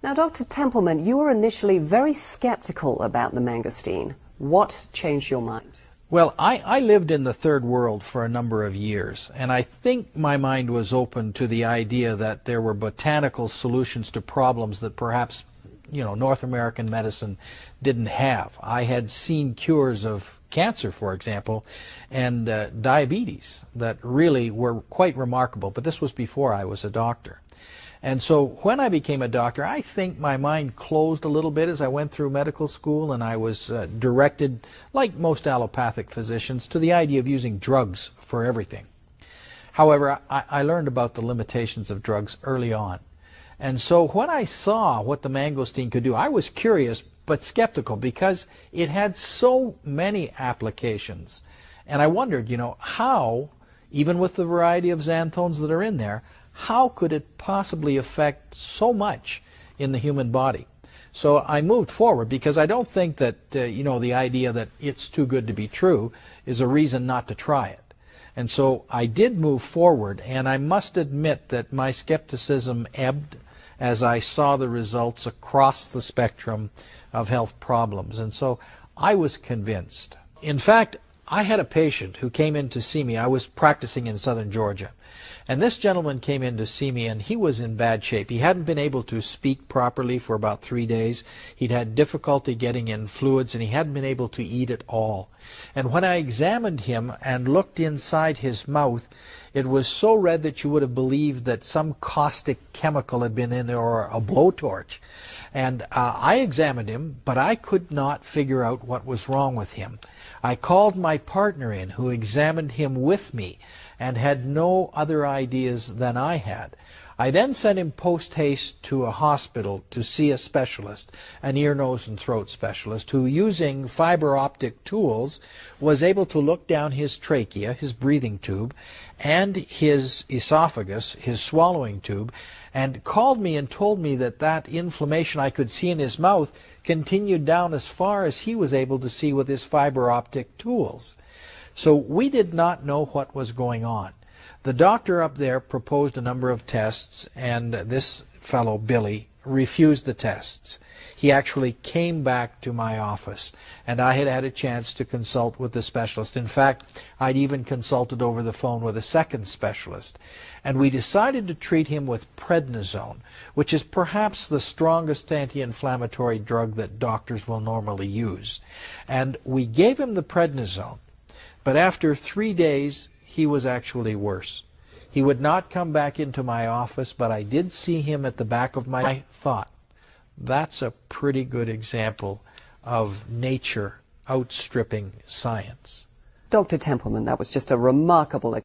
Now, Dr. Templeman, you were initially very skeptical about the mangosteen. What changed your mind? Well, I lived in the third world for a number of years, and I think my mind was open to the idea that there were botanical solutions to problems that perhaps, North American medicine didn't have. I had seen cures of cancer, for example, and diabetes that really were quite remarkable, but this was before I was a doctor. And so when I became a doctor, I think my mind closed a little bit as I went through medical school, and I was directed, like most allopathic physicians, to the idea of using drugs for everything. However, I learned about the limitations of drugs early on. And so when I saw what the mangosteen could do, I was curious but skeptical because it had so many applications. And I wondered, how, even with the variety of xanthones that are in there, how could it possibly affect so much in the human body? So I moved forward because I don't think that, the idea that it's too good to be true is a reason not to try it. And so I did move forward, and I must admit that my skepticism ebbed as I saw the results across the spectrum of health problems. And so I was convinced. In fact, I had a patient who came in to see me. I was practicing in southern Georgia. And this gentleman came in to see me, and he was in bad shape. He hadn't been able to speak properly for about 3 days. He'd had difficulty getting in fluids, and he hadn't been able to eat at all. And when I examined him and looked inside his mouth, it was so red that you would have believed that some caustic chemical had been in there, or a blowtorch. And I examined him, but I could not figure out what was wrong with him. I called my partner in, who examined him with me and had no other ideas than I had. I then sent him post-haste to a hospital to see a specialist, an ear, nose, and throat specialist, who, using fiber optic tools, was able to look down his trachea, his breathing tube, and his esophagus, his swallowing tube, and called me and told me that that inflammation I could see in his mouth continued down as far as he was able to see with his fiber optic tools. So we did not know what was going on. The doctor up there proposed a number of tests, and this fellow, Billy, refused the tests. He actually came back to my office, and I had had a chance to consult with the specialist. In fact, I'd even consulted over the phone with a second specialist. And we decided to treat him with prednisone, which is perhaps the strongest anti-inflammatory drug that doctors will normally use. And we gave him the prednisone, but after 3 days, he was actually worse. He would not come back into my office, but I did see him at the back of my thought. That's a pretty good example of nature outstripping science. Dr. Templeman, that was just a remarkable